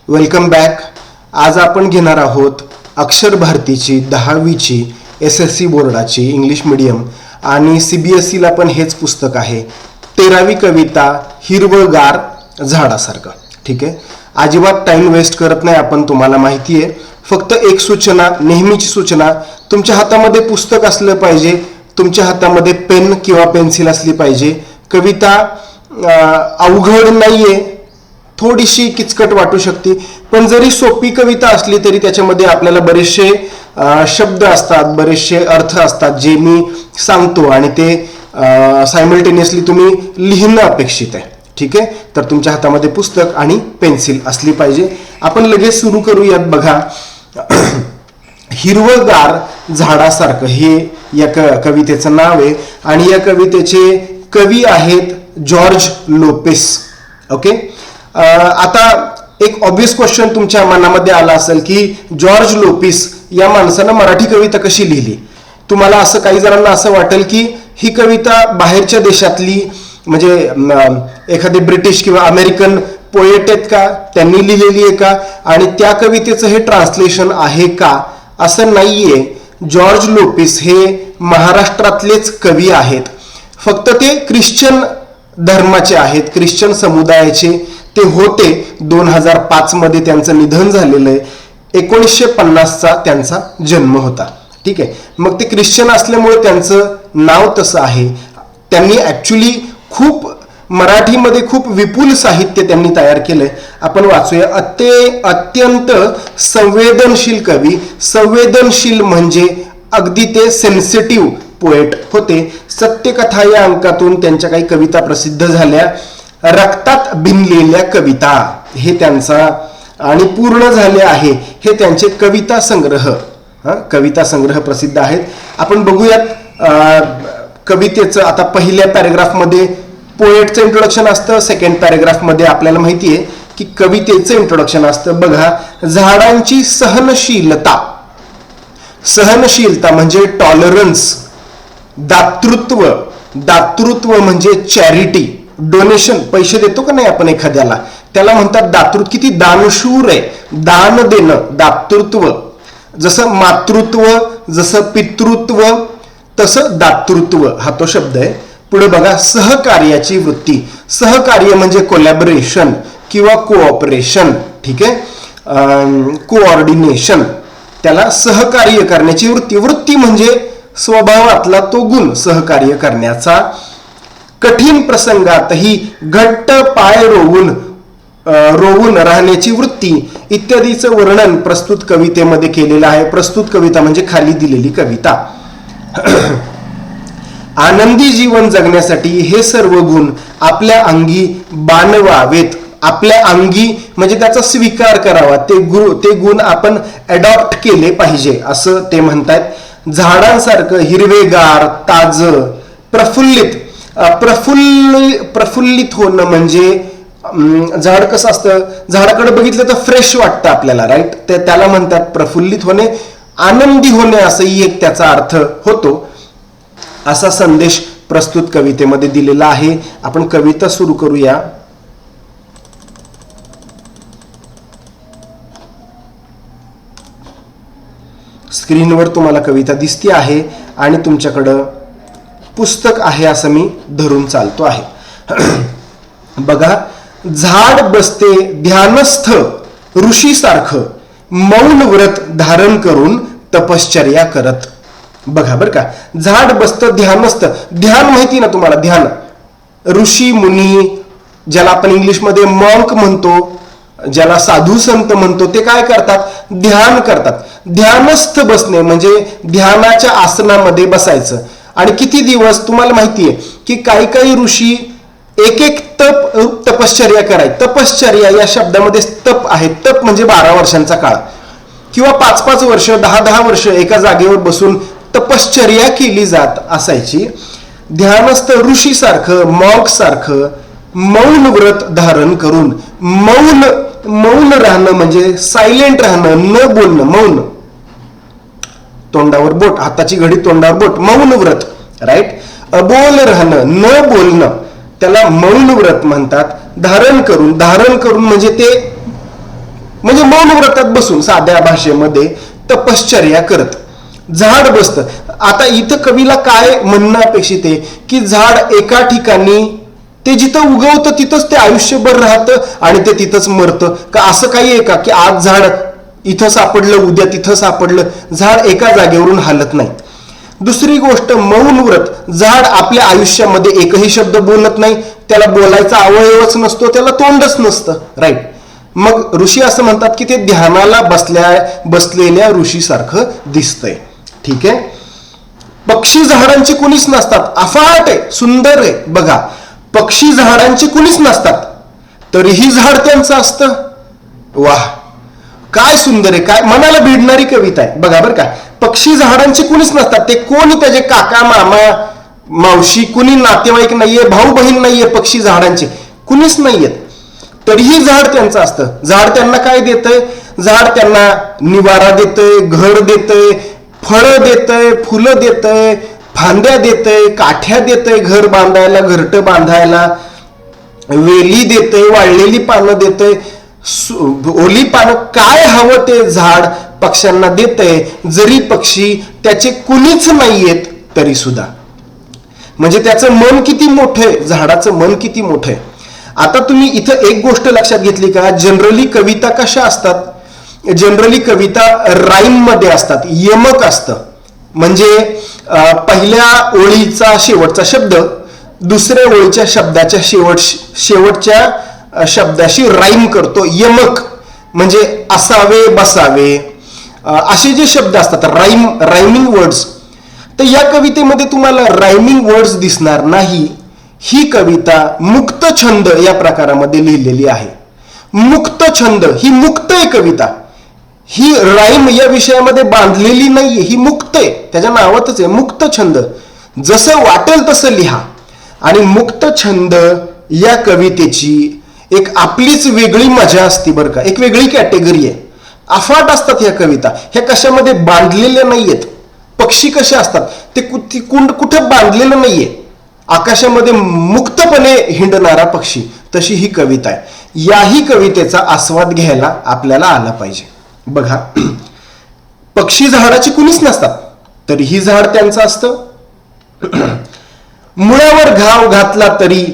Welcome back. आज आपण घेणार आहोत अक्षर भारतीची 10वीची SSC बोर्डाची इंग्लिश मीडियम आणि CBSEला पण हेच पुस्तक आहे. 13वी कविता हिरवगार झाडासारखं. ठीक आहे, अजिबात टाइम वेस्ट करत नाही आपण. तुम्हाला माहिती आहे, फक्त एक सूचना, नेहमीची सूचना, तुमच्या हातामध्ये पुस्तक असलं पाहिजे, तुमच्या हातामध्ये पेन किंवा पेन्सिल असली पाहिजे. कविता अवघड नाहीये, थोडीशी किचकट वाटू शकते, पण जरी सोपी कविता असली तरी त्याच्यामध्ये आपल्याला बरेचसे शब्द असतात, बरेचसे अर्थ असतात जे मी सांगतो आणि ते सायमल्टेनियसली तुम्ही लिहिणं अपेक्षित आहे. ठीक आहे, तर तुमच्या हातामध्ये पुस्तक आणि पेन्सिल असली पाहिजे. आपण लगेच सुरू करूयात. बघा, हिरवगार झाडासारखं हे या कवितेचं नाव आहे आणि या कवितेचे कवी आहेत जॉर्ज लोपेस. ओके, आता एक ऑब्वियस क्वेश्चन तुमच्या मनामध्ये आला असेल की जॉर्ज लोपेस या माणसानं मराठी कविता कशी लिहिली. तुम्हाला असं, काही जणांना असं वाटेल की ही कविता बाहेरच्या देशातली, म्हणजे एखादे ब्रिटिश किंवा अमेरिकन पोएट आहेत का, त्यांनी लिहिलेली आहे का, आणि त्या कवितेचं हे ट्रान्सलेशन आहे का. असं नाहीये. जॉर्ज लोपेस हे महाराष्ट्रातलेच कवी आहेत, फक्त ते ख्रिश्चन धर्माचे आहेत, ख्रिश्चन समुदायाचे ते होते. 2005 मध्ये त्यांचं निधन झालेलं आहे. 1950चा त्यांचा जन्म होता. ठीक आहे, मग ते ख्रिश्चन असल्यामुळे त्यांचं नाव तसं आहे. त्यांनी ऍक्च्युली खूप मराठीमध्ये खूप विपुल साहित्य त्यांनी तयार केलंय. आपण वाचूया. अत्यंत संवेदनशील कवी. संवेदनशील म्हणजे अगदी ते सेन्सिटिव्ह पोएट होते. सत्यकथा या अंकातून त्यांच्या काही कविता प्रसिद्ध झाल्या. रक्तात भिनलेल्या कविता हे त्यांचा, आणि पूर्ण झाले आहे हे त्यांचे कविता संग्रह. कविता संग्रह प्रसिद्ध आहेत. आपण बघूयात कवितेचं. आता पहिल्या पॅरेग्राफमध्ये पोएटचं इंट्रोडक्शन असतं, सेकंड पॅरेग्राफमध्ये आपल्याला माहिती आहे की कवितेचं इंट्रोडक्शन असतं. बघा, झाडांची सहनशीलता. सहनशीलता म्हणजे टॉलरन्स. दातृत्व. दातृत्व म्हणजे चॅरिटी. डोनेशन, पैसे देतो का नाही आपण एखाद्याला, त्याला म्हणतात दातृत्व. किती दानशूर आहे, दान देणं, दातृत्व. जसं मातृत्व, जसं पितृत्व, तसं दातृत्व हा तो शब्द आहे. पुढे बघा, सहकार्याची वृत्ती. सहकार्य म्हणजे कोलॅबरेशन किंवा कोऑपरेशन. ठीक आहे, कोऑर्डिनेशन, त्याला सहकार्य करण्याची वृत्ती. वृत्ती म्हणजे स्वभावातला तो गुण, सहकार्य करण्याचा. कठीण प्रसंगातही घट्ट पाय रोवून राहण्याची वृत्ती इत्यादीचं वर्णन प्रस्तुत कवितेमध्ये केलेलं आहे. प्रस्तुत कविता म्हणजे खाली दिलेली कविता. आनंदी जीवन जगण्यासाठी हे सर्व गुण आपल्या अंगी बाणवावेत. आपल्या अंगी म्हणजे त्याचा स्वीकार करावा, ते गुण आपण अडॉप्ट केले पाहिजे असं ते म्हणतात. झाडांसारखं हिरवेगार, ताज, प्रफुल्लित. प्रफुल्लित होणं म्हणजे झाड कसं असतं, झाडाकडे बघितलं तर फ्रेश वाटतं आपल्याला, राईट. त्याला म्हणतात प्रफुल्लित होणे, आनंदी होणे असंही एक त्याचा अर्थ होतो. असा संदेश प्रस्तुत कवितेमध्ये दिलेला आहे. आपण कविता सुरू करूया. स्क्रीनवर तुम्हाला कविता दिसते आहे आणि तुमच्याकडं पुस्तक आहे असं मी धरून चालतो आहे. बघा, झाड बसते ध्यानस्थ ऋषीसारखं, मौन व्रत धारण करून तपश्चर्या करत. बघा बरं का, झाड बसतं ध्यानस्थ. ध्यान माहिती ना तुम्हाला, ध्यान. ऋषी मुनी, ज्याला आपण इंग्लिशमध्ये मॉन्क म्हणतो, ज्याला साधू संत म्हणतो, ते काय करतात, ध्यान करतात. ध्यानस्थ बसणे म्हणजे ध्यानाच्या आसनामध्ये बसायचं. आणि किती दिवस, तुम्हाला माहिती आहे की काही काही ऋषी एक तपश्चर्या करायची. तपश्चर्या या शब्दामध्ये तप आहे. तप म्हणजे 12 वर्षांचा काळ किंवा 5-5 वर्ष, 10-10 वर्ष एका जागेवर बसून तपश्चर्या केली जात असायची. ध्यानस्थ ऋषीसारखं, मॉन्क सारखं मौन व्रत धारण करून. मौन राहणं म्हणजे सायलेंट राहणं, न बोलणं. मौन, तोंडावर बोट, हाताची घडी तोंडावर बोट, मौन व्रत, राईट. अबोल राहणं, न बोलणं, त्याला मौन व्रत म्हणतात. धारण करून म्हणजे ते म्हणजे मौन व्रतात बसून साध्या भाषेमध्ये तपश्चर्या करत झाड बसतं. आता इथं कवीला काय म्हणणं अपेक्षित आहे की झाड एका ठिकाणी ते जिथं उगवतं तिथंच ते आयुष्यभर राहतं आणि ते तिथंच मरतं का? असं काही आहे का की आज झाड इथं सापडलं उद्या तिथं सापडलं? झाड एका जागेवरून हालत नाही. दुसरी गोष्ट, मौन व्रत, झाड आपल्या आयुष्यामध्ये एकही शब्द बोलत नाही, त्याला बोलायचा अवयवच नसतो, त्याला तोंडच नसतं, राईट. मग ऋषी असं म्हणतात की ते ध्यानाला बसलेल्या ऋषीसारखं दिसतंय. ठीक आहे. पक्षी झाडांची कुणीच नसतात, अफाट आहे, सुंदर आहे. बघा, पक्षी झाडांची कुणीच नसतात तरीही झाड त्यांचं असतं. वाह, काय सुंदर आहे, काय मनाला भिडणारी कविता आहे. बघा बरं का, पक्षी झाडांची कुणीच नसतात, ते कोणी त्याचे काका मामा मावशी कुणी नातेवाईक नाहीये, भाऊ बहीण नाहीये, पक्षी झाडांचे कुणीच नाहीयेत तरीही झाड त्यांचं असतं. झाड त्यांना काय देतंय? झाड त्यांना निवारा देतंय, घर देतंय, फळं देतंय, फुलं देतंय, फांद्या देतंय, काठ्या देतंय, घर बांधायला, घरटं बांधायला, वेली देतंय, वाळलेली पानं देतंय, ओली पानं, काय हवं ते झाड पक्ष्यांना देतंय, जरी पक्षी त्याचे कुणीच नाहीयेत तरी सुद्धा. म्हणजे त्याचं मन किती मोठं आहे, झाडाचं मन किती मोठं आहे. आता तुम्ही इथं एक गोष्ट लक्षात घेतली का? जनरली कविता कशा असतात? जनरली कविता राईम मध्ये असतात, यमक असतं. म्हणजे पहिल्या ओळीचा शेवटचा शब्द दुसऱ्या ओळीच्या शब्दाच्या शेवटच्या शब्दाशी राईम करतो, यमक. म्हणजे असावे, बसावे, असे जे शब्द असतात रायमिंग वर्ड्स. तर या कवितेमध्ये तुम्हाला रायमिंग वर्ड्स दिसणार नाही. ही कविता मुक्त छंद या प्रकारामध्ये लिहिलेली आहे. मुक्त छंद, ही मुक्त आहे कविता, ही राईम या विषयामध्ये बांधलेली नाहीये, ही मुक्त आहे, त्याच्या नावातच आहे मुक्त छंद. जसं वाटेल तसं लिहा. आणि मुक्त छंद या कवितेची एक आपलीच वेगळी मजा असते बरं का, एक वेगळी कॅटेगरी आहे. अफाट असतात ह्या कविता, ह्या कशामध्ये बांधलेल्या नाहीयेत. पक्षी कसे असतात ते कुठं बांधलेलं नाहीये, आकाशामध्ये मुक्तपणे हिंडणारा पक्षी, तशी ही कविता आहे. याही कवितेचा आस्वाद घ्यायला आपल्याला आला पाहिजे. बघा, पक्षी झाडाची कुणीच नसतात तरीही झाड त्यांचं असतं. मुळावर घाव घातला तरी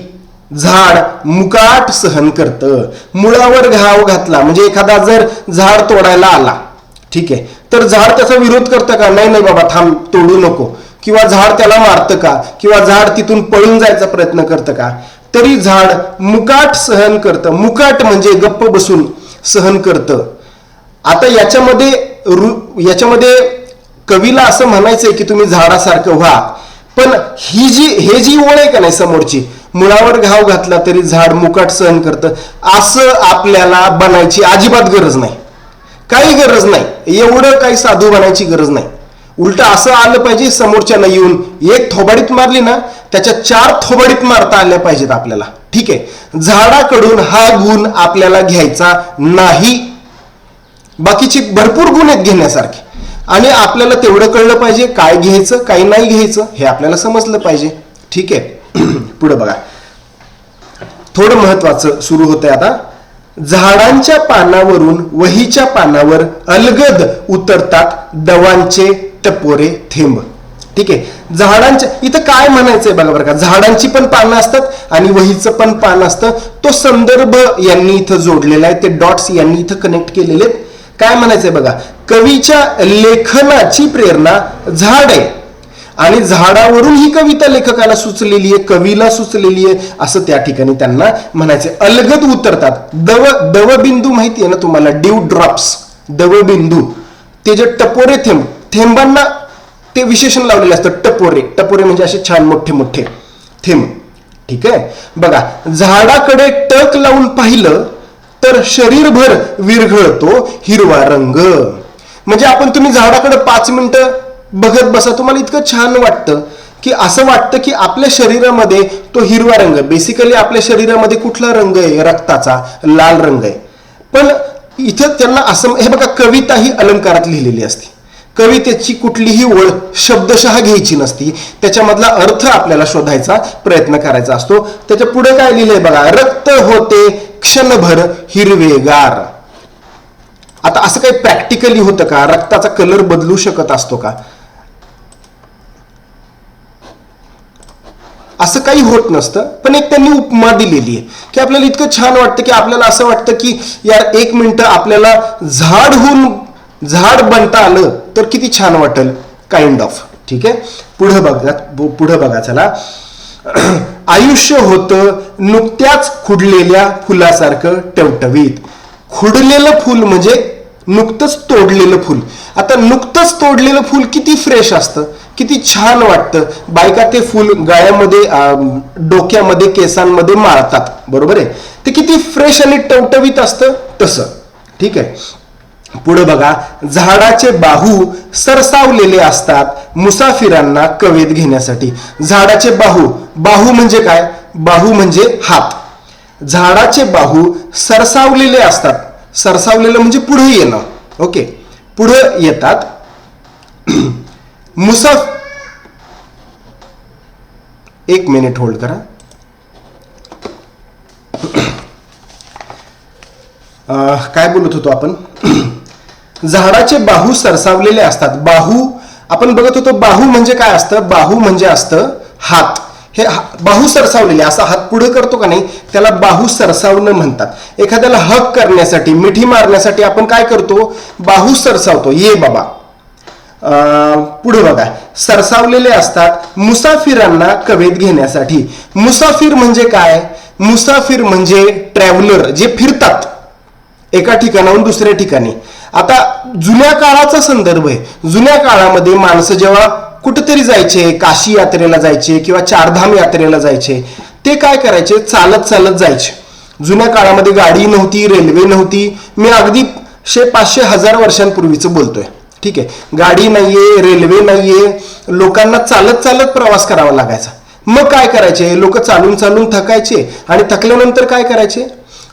झाड मुकाट सहन करतं. मुळावर घाव घातला म्हणजे एखादा जर झाड तोडायला आला, ठीक आहे, तर झाड त्याचा विरोध करतं का? नाही नाही बाबा थांब, तोडू नको. किंवा झाड त्याला मारतं का? किंवा झाड तिथून पळून जायचा प्रयत्न करतं का? तरी झाड मुकाट सहन करतं. मुकाट म्हणजे गप्प बसून सहन करतं. आता याच्यामध्ये कवीला असं म्हणायचंय की तुम्ही झाडासारखं व्हा, पण हे जी ओळ आहे का नाही समोरची, मुळावर घाव घातला तरी झाड मुकाट सहन करतं, असं आपल्याला बनायची अजिबात गरज नाही, काही गरज नाही. एवढं काही साधू बनायची गरज नाही. उलट असं आलं पाहिजे, समोरच्याला येऊन एक थोबाडीत मारली ना त्याच्या 4 थोबाडीत मारता आल्या पाहिजेत आपल्याला. ठीक आहे, झाडाकडून हा गुण आपल्याला घ्यायचा नाही. बाकीचे भरपूर गुण आहेत घेण्यासारखे, आणि आपल्याला तेवढं कळलं पाहिजे काय घ्यायचं काय नाही घ्यायचं हे आपल्याला समजलं पाहिजे. ठीक आहे, पुढे बघा, थोडं महत्वाचं सुरू होतंय आता. झाडांच्या पानावरून वहीच्या पानावर अलगद उतरतात दवांचे टपोरे थेंब. ठीक आहे, झाडांच्या इथं काय म्हणायचंय बघा बरं का, झाडांची पण पानं असतात आणि वहीचं पण पान असतं. तो संदर्भ यांनी इथं जोडलेला आहे, ते डॉट्स यांनी इथं कनेक्ट केलेले आहेत. काय म्हणायचंय बघा, कवीच्या लेखनाची प्रेरणा झाड आहे आणि झाडावरून ही कविता लेखकाला सुचलेली आहे, कवीला सुचलेली आहे, असं त्या ठिकाणी त्यांना म्हणायचे. अलगद उतरतात. दवबिंदू माहिती आहे ना तुम्हाला, ड्यू ड्रॉप्स, दवबिंदू, ते जे टपोरे थेंब, थेंबांना ते विशेषण लावलेलं असतं, टपोरे. टपोरे म्हणजे असे छान मोठे मोठे थेंब. ठीक आहे, बघा, झाडाकडे टक लावून पाहिलं तर शरीरभर विरघळतो हिरवा रंग. म्हणजे तुम्ही झाडाकडे 5 मिनिटं बघत बसा, तुम्हाला इतकं छान वाटतं की असं वाटतं की आपल्या शरीरामध्ये तो हिरवा रंग, बेसिकली आपल्या शरीरामध्ये कुठला रंग आहे? रक्ताचा, लाल रंग आहे. पण इथं त्यांना असं, हे बघा, कविता ही अलंकारात लिहिलेली असते. कवितेची कुठलीही ओळ शब्दशः घ्यायची नसती, त्याच्यामधला अर्थ आपल्याला शोधायचा प्रयत्न करायचा असतो. त्याच्या पुढे काय लिहिलंय बघा, रक्त होते क्षणभर हिरवेगार. आता असं काही प्रॅक्टिकली होतं का? रक्ताचा कलर बदलू शकत असतो का? असं काही होत नसतं. पण एक त्यांनी उपमा दिलेली आहे की आपल्याला इतकं छान वाटतं की आपल्याला असं वाटतं की यार 1 मिनिट आपल्याला झाड बनता आलं तर किती छान वाटेल, काइंड ऑफ. ठीक आहे, पुढे बघा चला. आयुष्य होतं नुकत्याच खुडलेल्या फुलासारखं टवटवीत. खुडलेलं फुल म्हणजे नुकतंच तोडलेलं फुल. आता नुकतंच तोडलेलं फुल किती फ्रेश असतं, किती छान वाटतं. बायका ते फुल गळ्यामध्ये, डोक्यामध्ये, केसांमध्ये माळतात, बरोबर आहे. ते किती फ्रेश आणि टवटवीत असतं तसं. ठीक आहे, पुढे बघा. झाडाचे बाहू सरसावलेले असतात मुसाफिरांना कवेत घेण्यासाठी. झाडाचे बाहू म्हणजे काय? बाहू म्हणजे हात. झाडाचे बाहू सरसावलेले असतात. सरसावलेलं म्हणजे पुढे येणं. ओके, पुढे येतात. एक मिनिट होल्ड करा. काय बोलत होतो आपण? झाडाचे बाहू सरसावलेले असतात. बाहू आपण बघत होतो. बाहू म्हणजे काय असतं? बाहू म्हणजे असतं हात. हे बाहू सरसावलेले, असा हात पुढे करतो का नाही, त्याला बाहू सरसावणं म्हणतात. एखाद्याला हक करण्यासाठी, मिठी मारण्यासाठी आपण काय करतो? बाहू सरसावतो. ये बाबा. पुढे बघा. सरसावलेले असतात मुसाफिरांना कवेत घेण्यासाठी. मुसाफिर म्हणजे काय? मुसाफिर म्हणजे ट्रॅव्हलर, जे फिरतात एका ठिकाणाहून दुसऱ्या ठिकाणी. आता जुन्या काळाचा संदर्भ आहे. जुन्या काळामध्ये माणसं जेव्हा कुठेतरी जायचे, काशी यात्रेला जायचे किंवा चारधाम यात्रेला जायचे, ते काय करायचे? चालत चालत जायचे. जुन्या काळामध्ये गाडी नव्हती, रेल्वे नव्हती. मी अगदी 500-1000 वर्षांपूर्वीचं बोलतोय. ठीक आहे, गाडी नाहीये, रेल्वे नाहीये, लोकांना चालत चालत प्रवास करावा लागायचा. मग काय करायचे? लोक चालून चालून थकायचे आणि थकल्यानंतर काय करायचे?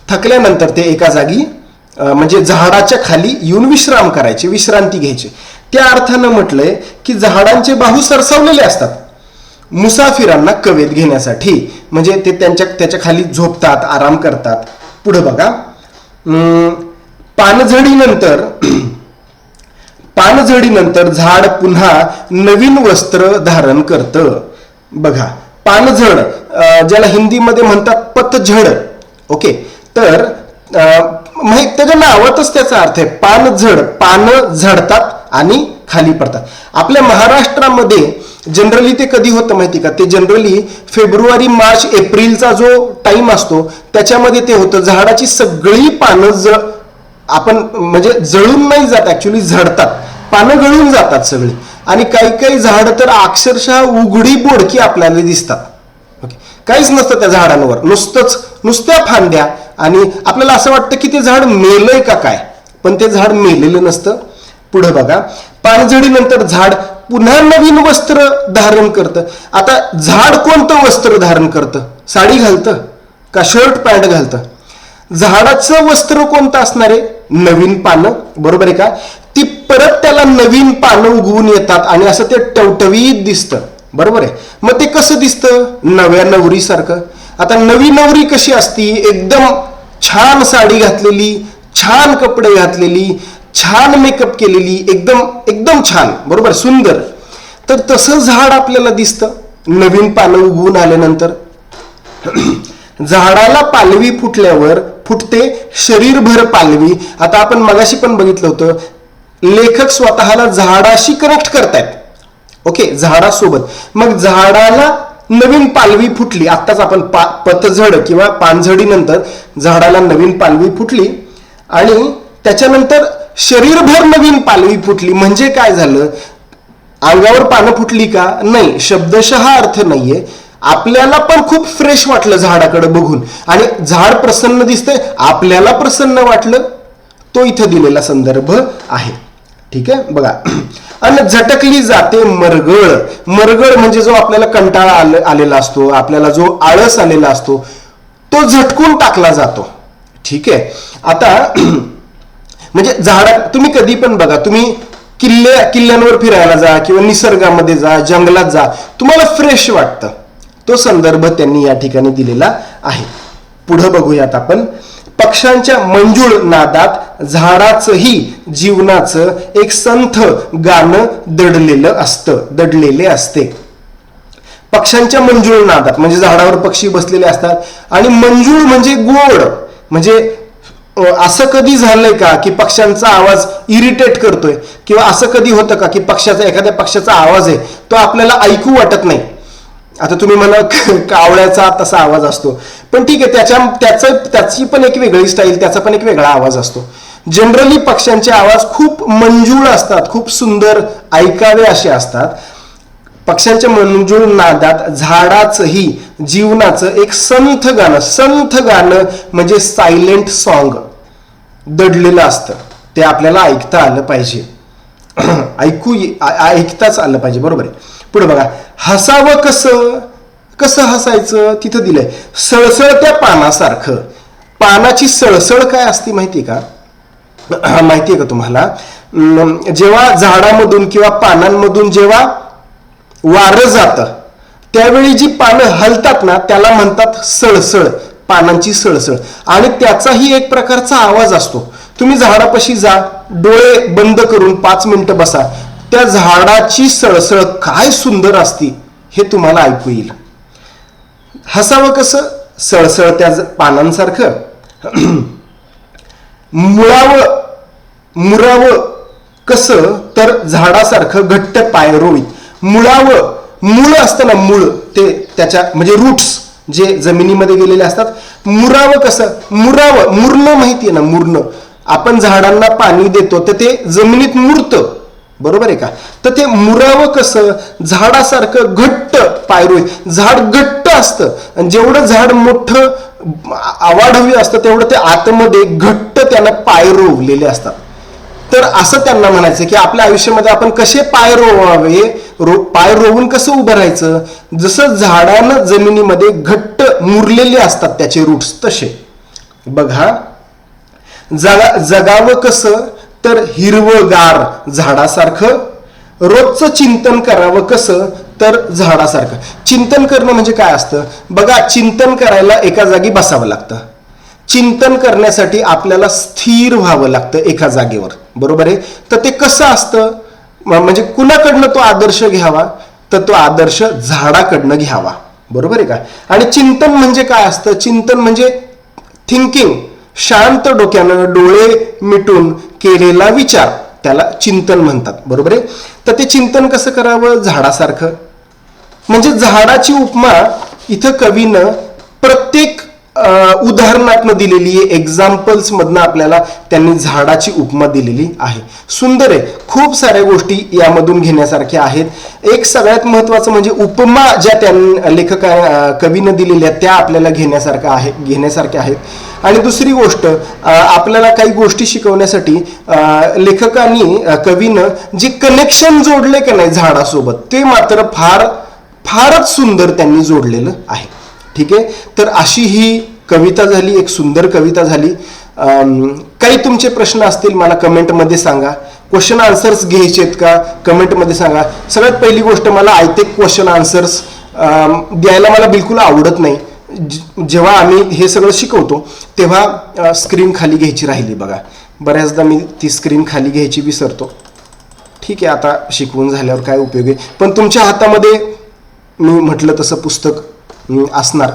थकल्यानंतर ते एका जागी म्हणजे झाडाच्या खाली येऊन विश्राम करायचे, विश्रांती घ्यायचे. त्या अर्थानं म्हटलंय की झाडांचे बाहू सरसावलेले असतात मुसाफिरांना कवेत घेण्यासाठी. म्हणजे ते त्याच्या खाली झोपतात, आराम करतात. पुढे बघा. पानझडीनंतर झाड पुन्हा नवीन वस्त्र धारण करतं. बघा, पानझड ज्याला हिंदीमध्ये म्हणतात पतझड. ओके, तर त्याच्या नावातच त्याचा अर्थ आहे पानझड. पानं झडतात आणि खाली पडतात. आपल्या महाराष्ट्रामध्ये जनरली ते कधी होतं माहिती का? ते जनरली फेब्रुवारी, मार्च, एप्रिलचा जो टाइम असतो त्याच्यामध्ये ते होतं. झाडाची सगळी पानं आपण म्हणजे जळून नाही जात, ऍक्च्युली झडतात. पानं गळून जातात सगळी. आणि काही काही झाड तर अक्षरशः उघडी बोडकी आपल्याला दिसतात. ओके, काहीच नसतं त्या झाडांवर, नुसत्या फांद्या. आणि आपल्याला असं वाटतं की ते झाड मेलंय का काय, पण ते झाड मेलेलं नसतं. पुढे बघा. पानझडीनंतर झाड पुन्हा नवीन वस्त्र धारण करतं. आता झाड कोणतं वस्त्र धारण करतं? साडी घालतं का शर्ट पॅन्ट घालतं? झाडाचं वस्त्र कोणतं असणार आहे? नवीन पानं, बरोबर आहे का? ती परत त्याला नवीन पानं उगवून येतात आणि असं ते टवटवीत दिसतं, बरोबर आहे. मग ते कसं दिसतं? नव्या नवरीसारखं. आता नवी नवरी कशी असती? एकदम छान साडी घातलेली, छान कपडे घातलेली, छान मेकअप केलेली, एकदम छान, बरोबर, सुंदर. तर तसं झाड आपल्याला दिसतं नवीन पानं उगवून आल्यानंतर. झाडाला पालवी फुटल्यावर फुटते शरीरभर पालवी. आता आपण मगाशी पण बघितलं होतं, लेखक स्वतःला झाडाशी कनेक्ट करतायत. ओके, झाडासोबत. मग झाडाला नवीन पालवी फुटली. आत्ताच आपण पतझड किंवा पानझडीनंतर झाडाला नवीन पालवी फुटली आणि त्याच्यानंतर शरीरभर नवीन पालवी फुटली. म्हणजे काय झालं? अंगावर पानं फुटली का? नाही, शब्दशः अर्थ नाहीये. आपल्याला पण खूप फ्रेश वाटलं झाडाकडे बघून आणि झाड प्रसन्न दिसतंय, आपल्याला प्रसन्न वाटलं. तो इथं दिलेला संदर्भ आहे. ठीक आहे, बघा. आणि झटकली जाते मरगळ. मरगळ म्हणजे जो आपल्याला कंटाळा आलेला असतो, आपल्याला जो आळस आलेला असतो, तो झटकून टाकला जातो. ठीक आहे. आता म्हणजे झाडा तुम्ही कधी पण बघा, तुम्ही किल्ल्यांवर फिरायला जा किंवा निसर्गामध्ये जा, जंगलात जा, तुम्हाला फ्रेश वाटतं. तो संदर्भ त्यांनी या ठिकाणी दिलेला आहे. पुढे बघूयात आपण. पक्ष्यांच्या मंजूळ नादात झाडाचंही जीवनाचं एक संथ गाणं दडलेले असते. पक्ष्यांच्या मंजूळ नादात म्हणजे झाडावर पक्षी बसलेले असतात, आणि मंजूळ म्हणजे गोड. म्हणजे असं कधी झालंय का की पक्ष्यांचा आवाज इरिटेट करतोय, किंवा असं कधी होतं का की एखाद्या पक्ष्याचा आवाज आहे तो आपल्याला ऐकू वाटत नाही. आता तुम्ही म्हणा कावळ्याचा तसा आवाज असतो, पण ठीक आहे, त्याची पण एक वेगळी स्टाईल, त्याचा पण एक वेगळा आवाज असतो. जनरली पक्ष्यांचे आवाज खूप मंजूळ असतात, खूप सुंदर ऐकावे असे असतात. पक्ष्यांच्या मंजूळ नादात झाडाचंही जीवनाचं एक संथ गाणं म्हणजे सायलेंट सॉन्ग दडलेलं असतं. ते आपल्याला ऐकता आलं पाहिजे, ऐकताच आलं पाहिजे. बरोबर आहे. पुढे बघा, हसावं कसं हसायचं तिथं दिलंय, सळसळत्या पानासारखं. पानाची सळसळ काय असते माहितीये का? माहितीये का तुम्हाला? जेव्हा झाडामधून किंवा पानांमधून जेव्हा वारं जातं त्यावेळी जी पानं हलतात ना त्याला म्हणतात सळसळ, पानांची सळसळ. आणि त्याचाही एक प्रकारचा आवाज असतो. तुम्ही झाडापाशी जा, डोळे बंद करून 5 मिनिटं बसा, त्या झाडाची सळसळ काय सुंदर असती हे तुम्हाला ऐकू येईल. हसावं कसं? सळसळत्या पानांसारखं. मुरावं कसं? तर झाडासारखं घट्ट पाय रोवीत. मूळ असतं ना, मूळ ते त्याच्या म्हणजे रूट्स जे जमिनीमध्ये गेलेले असतात. मुरावं कसं? मुरणं माहितीये ना, मुरणं. आपण झाडांना पाणी देतो तर ते जमिनीत मुरतं, बरोबर आहे का? तर ते मुरावं कसं? झाडासारखं घट्ट पायरोळी. झाड घट्ट असतं, आणि जेवढं झाड मोठं आवाढव्य असतं तेवढं ते आतमध्ये घट्ट त्यानं पाय रोवलेले असतात. तर असं त्यांना म्हणायचं की आपल्या आयुष्यामध्ये आपण कसे पाय रोवावे, पाय रोवून कसं उभं राहायचं. जसं झाडानं जमिनीमध्ये घट्ट मुरलेले असतात त्याचे रूट्स तसे. बघा, जगावं कसं? तर हिरवगार झाडासारखं. रोजचं चिंतन करावं कसं? तर झाडासारखं. चिंतन करणं म्हणजे काय असतं? बघा, चिंतन करायला एका जागी बसावं लागतं. चिंतन करण्यासाठी आपल्याला स्थिर व्हावं लागतं एका जागेवर, बरोबर आहे? तर ते कसं असतं? म्हणजे कुणाकडनं तो आदर्श घ्यावा? तर तो आदर्श झाडाकडनं घ्यावा, बरोबर आहे का? आणि चिंतन म्हणजे काय असतं? चिंतन म्हणजे थिंकिंग, शांत डोक्यानं डोळे मिटून केलेला विचार, त्याला चिंतन म्हणतात, बरोबर आहे? तर ते चिंतन कसं करावं? झाडासारखं. म्हणजे झाडाची उपमा इथं कवीनं प्रत्येक उदाहरणातनं दिलेली आहे, एक्झाम्पल्स मधनं आपल्याला त्यांनी झाडाची उपमा दिलेली आहे. सुंदर आहे. खूप साऱ्या गोष्टी यामधून घेण्यासारख्या आहेत. एक सगळ्यात महत्वाचं म्हणजे उपमा ज्या कवीनं दिलेल्या त्या आपल्याला घेण्यासारख्या आहेत. आणि दुसरी गोष्ट, आपल्याला काही गोष्टी शिकवण्यासाठी कवीनं जे कनेक्शन जोडले का नाही झाडासोबत, ते मात्र फारच सुंदर त्यांनी जोडलेलं आहे. ठीक आहे. तर अशी ही कविता झाली, एक सुंदर कविता झाली. काही तुमचे प्रश्न असतील मला कमेंटमध्ये सांगा. क्वेश्चन आन्सर्स घ्यायचेत का कमेंटमध्ये सांगा. सगळ्यात पहिली गोष्ट, मला आयते क्वेश्चन आन्सर्स द्यायला मला बिलकुल आवडत नाही. जेव्हा आम्ही हे सगळं शिकवतो तेव्हा स्क्रीन खाली घ्यायची राहिली. बघा, बऱ्याचदा मी ती स्क्रीन खाली घ्यायची विसरतो. ठीक आहे, आता शिकवून झाल्यावर काय उपयोग आहे. पण तुमच्या हातामध्ये मी म्हटलं तसं पुस्तक असणार.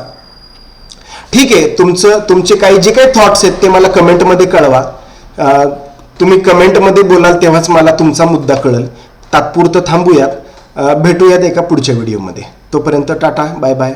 ठीक आहे, तुमचे जे काही थॉट्स आहेत ते मला कमेंटमध्ये कळवा. तुम्ही कमेंटमध्ये बोलाल तेव्हाच मला तुमचा मुद्दा कळेल. तात्पुरतं थांबूयात, भेटूयात एका पुढच्या व्हिडिओमध्ये. तोपर्यंत टाटा, बाय बाय.